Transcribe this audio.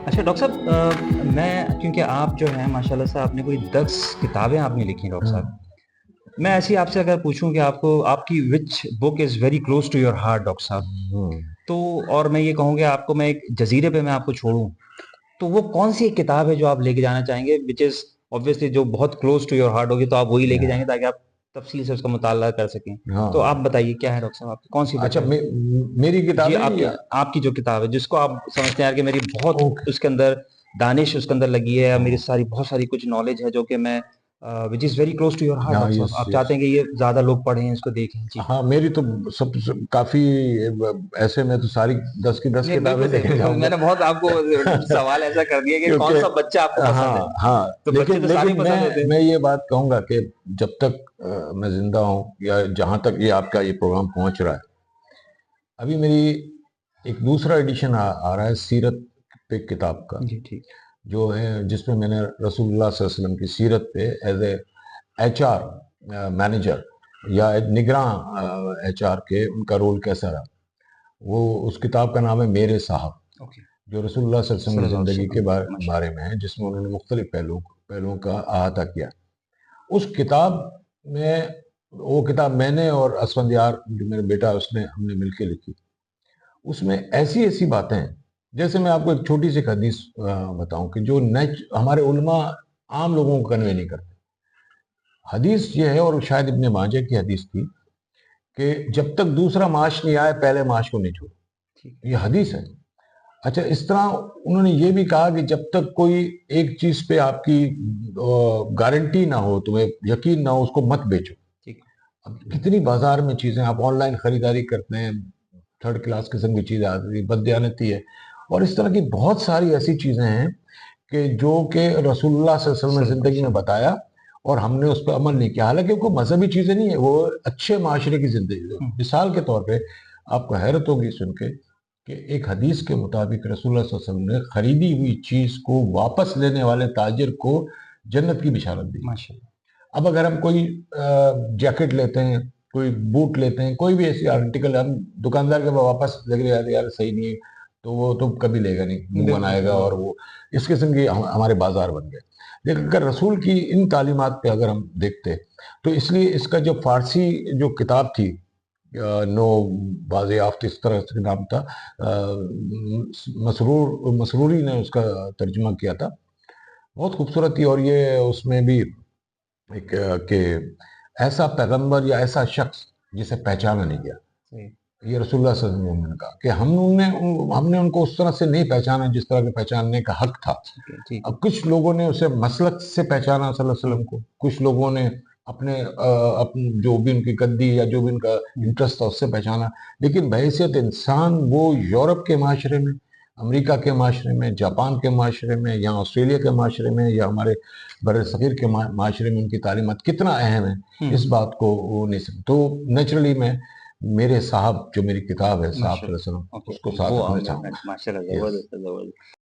اچھا ڈاکٹر صاحب، میں کیونکہ آپ جو ہیں ماشاءاللہ سے آپ نے کوئی 10 کتابیں آپ نے لکھی ڈاکٹر ہاں صاحب. میں ایسی آپ سے اگر پوچھوں کہ آپ کی which book is very close to your heart doctor صاحب، ہاں تو اور میں یہ کہوں کہ آپ کو میں ایک جزیرے پہ میں آپ کو چھوڑوں تو وہ کون سی ایک کتاب ہے جو آپ لے کے جانا چاہیں گے وچ از obviously جو بہت کلوز ٹو یور ہارٹ ہوگی تو آپ وہی لے کے جائیں گے تاکہ آپ تفصیل سے اس کا مطالعہ کر سکیں. ہاں تو آپ بتائیے کیا ہے ڈاکٹر صاحب، آپ کی کون سی بک اچھا ہے؟ میری جی کتابیں یا آپ کی جو کتاب ہے جس کو آپ سمجھتے ہیں کہ میری بہت اوکے اس کے اندر دانش اس کے اندر لگی ہے، میری ہاں بہت ساری کچھ نالج ہے جو کہ میں which is very close to your heart ہاں ڈاکٹر یس صاحب، آپ یس چاہتے ہیں کہ یہ زیادہ لوگ پڑھیں اس کو دیکھیں. جی ہاں میری تو کافی ایسے میں تو ساری 10 کی 10 نہیں کتابیں بالکل لے صحیح، کے بالکل جاؤں میں گا. نے بہت آپ کو سوال ایسا کر دیا کہ کون کیونکہ سا بچہ آپ کو پسند ہاں ہے، ہاں تو بچے تو سارے لیکن پسند ہوتے ہیں. میں یہ بات کہوں گا کہ جب تک میں زندہ ہوں یا جہاں تک یہ آپ کا یہ پروگرام پہنچ رہا ہے، ابھی میری ایک دوسرا ایڈیشن آ رہا ہے سیرت پہ کتاب کا، جی ٹھیک. جو ہے جس میں نے رسول اللہ صلی اللہ علیہ وسلم کی سیرت پہ as a H R manager یا نگراں ایچ آر کے ان کا رول کیسا رہا. وہ اس کتاب کا نام ہے میرے صاحب، اوکے. جو رسول اللہ صلی اللہ علیہ وسلم صلی کی اللہ علیہ زندگی کے وسلم ماشاء بارے میں ہے، جس میں انہوں نے مختلف پہلوؤں کا احاطہ کیا. اس کتاب میں وہ کتاب میں نے اور اسفندیار جو میرا بیٹا ہم نے مل کے لکھی. اس میں ایسی ایسی باتیں ہیں، جیسے میں آپ کو ایک چھوٹی سی حدیث بتاؤں کہ جو ہمارے علماء عام لوگوں کو کنوے نہیں کرتے. حدیث یہ ہے، اور شاید ابن ماجہ کی حدیث تھی، کہ جب تک دوسرا معاش نہیں آئے پہلے معاش کو نہیں چھوڑو. ٹھیک. یہ حدیث ہے. اچھا اس طرح انہوں نے یہ بھی کہا کہ جب تک کوئی ایک چیز پہ آپ کی گارنٹی نہ ہو، تمہیں یقین نہ ہو، اس کو مت بیچو. ٹھیک. اب کتنی بازار میں چیزیں آپ آن لائن خریداری کرتے ہیں، تھرڈ کلاس قسم کی چیزیں آتی ہیں، بددیانتی ہے، اور اس طرح کی بہت ساری ایسی چیزیں ہیں کہ جو کہ رسول اللہ صلی اللہ علیہ وسلم نے زندگی میں بتایا اور ہم نے اس پہ عمل نہیں کیا. حالانکہ وہ مذہبی چیزیں نہیں ہیں، وہ اچھے معاشرے کی زندگی. مثال کے طور پہ آپ کو حیرت ہوگی سن کے کہ ایک حدیث کے مطابق رسول اللہ صلی اللہ علیہ وسلم نے خریدی ہوئی چیز کو واپس لینے والے تاجر کو جنت کی بشارت دی. ماشاءاللہ. اب اگر ہم کوئی جیکٹ لیتے ہیں، کوئی بوٹ لیتے ہیں، کوئی بھی ایسی آرٹیکل، ہم دکاندار کے پاس واپس لے کے یار صحیح نہیں ہے، تو وہ تو کبھی لے گا نہیں، منہ بالکل بنائے گا، صحیح. اور وہ اس قسم کی ہمارے بازار بن گئے. لیکن اگر رسول کی ان تعلیمات پہ اگر ہم دیکھتے تو اس لیے اس کا جو فارسی جو کتاب تھی، نو بازیافت اس طرح سے نام تھا، مسروری نے اس کا ترجمہ کیا تھا. بہت خوبصورت تھی. اور یہ اس میں بھی ایک کہ ایسا پیغمبر یا ایسا شخص جسے پہچانا نہیں گیا. صحیح. یہ رسول اللہ صلی اللہ علیہ وسلم نے کہا کہ ہم نے ان کو اس طرح سے نہیں پہچانا جس طرح کے پہچاننے کا حق تھا. ٹھیک ہے. ٹھیک ہے. اب کچھ لوگوں نے اسے مسلک سے پہچانا صلی اللہ علیہ وسلم کو، کچھ لوگوں نے اپنے جو بھی ان کی گدی یا جو بھی ان کا انٹرسٹ تھا اس سے پہچانا. لیکن بحیثیت انسان وہ یورپ کے معاشرے میں، امریکہ کے معاشرے میں، جاپان کے معاشرے میں، یا آسٹریلیا کے معاشرے میں، یا ہمارے بر صغیر کے معاشرے میں ان کی تعلیمات کتنا اہم ہے، اس بات کو وہ نہیں سکتے. تو نیچرلی میں میرے صاحب جو میری کتاب ہے صاحب صلی اللہ علیہ ماشاءاللہ. وسلم، اوکے. اس کو ساتھ وہ رکھنا ہم چاہوں رکھنا گا. ماشاءاللہ، یس. زبردست زبردست.